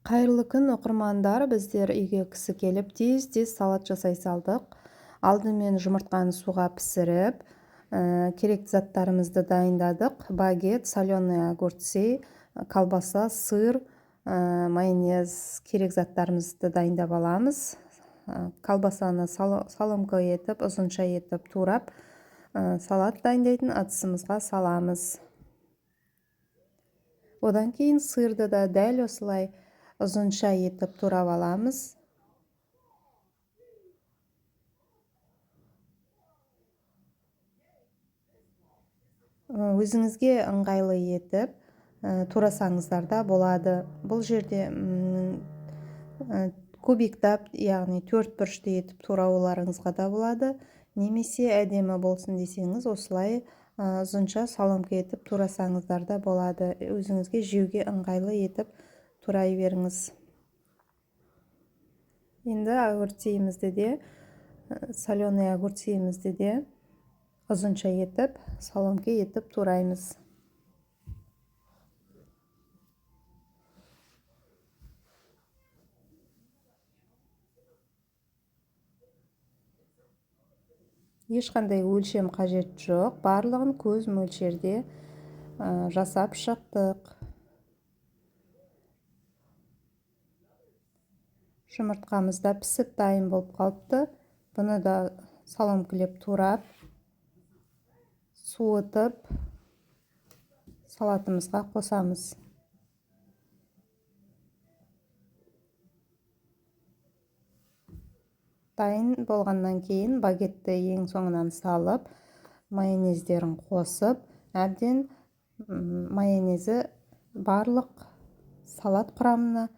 Қайырлы күн оқырмандар, біздер үйге кісі келіп тез салат жасай салдық. Алдымен жұмыртқаны суға пісіріп, керекті заттарымызды дайындадық. Багет, соленые огурцы, колбаса, сыр, майонез, керек заттарымызды дайындап аламыз. Колбасаны соломка етіп, ұзынша етіп турап, салат дайындайтын ыдысымызға саламыз. Одан кейін сырды да дәл осылай ұзынша етіп турап аламыз. Өзіңізге ыңғайлы етіп турасаңыздар да болады. Бұл жерде кубиктап, яғни 4 бұрышты етіп турауларыңызға да болады. Немесе әдемі болсын десеңіз, осылай ұзынша соломка етіп турасаңыздар да болады. Өзіңізге жеуге ыңғайлы етіп турай беріңіз. Енді огурцемізді де, соленый огурцемізді де ұзынша етіп, соломка етіп тураймыз. Ешқандай өлшем қажет жоқ, барлығын көз мөлшерде жасап шықтық. Жұмыртқамыз да пісіп дайын болып қалыпты. Бұны да соломкілеп турап, суытып, салатымызға қосамыз. Дайын болғаннан кейін багетті ең соңынан салып, майонездерін қосып, әбден майонезі барлық салат құрамына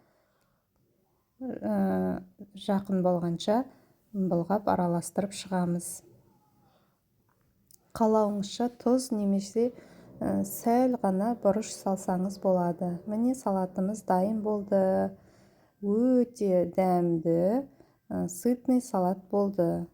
жақын болғанша былғап араластырып шығамыз. Қалауыңызша тұз немесе сәл ғана бұрыш салсаңыз болады. Міне салатымыз дайын болды. Өте дәмді, сытный салат болды.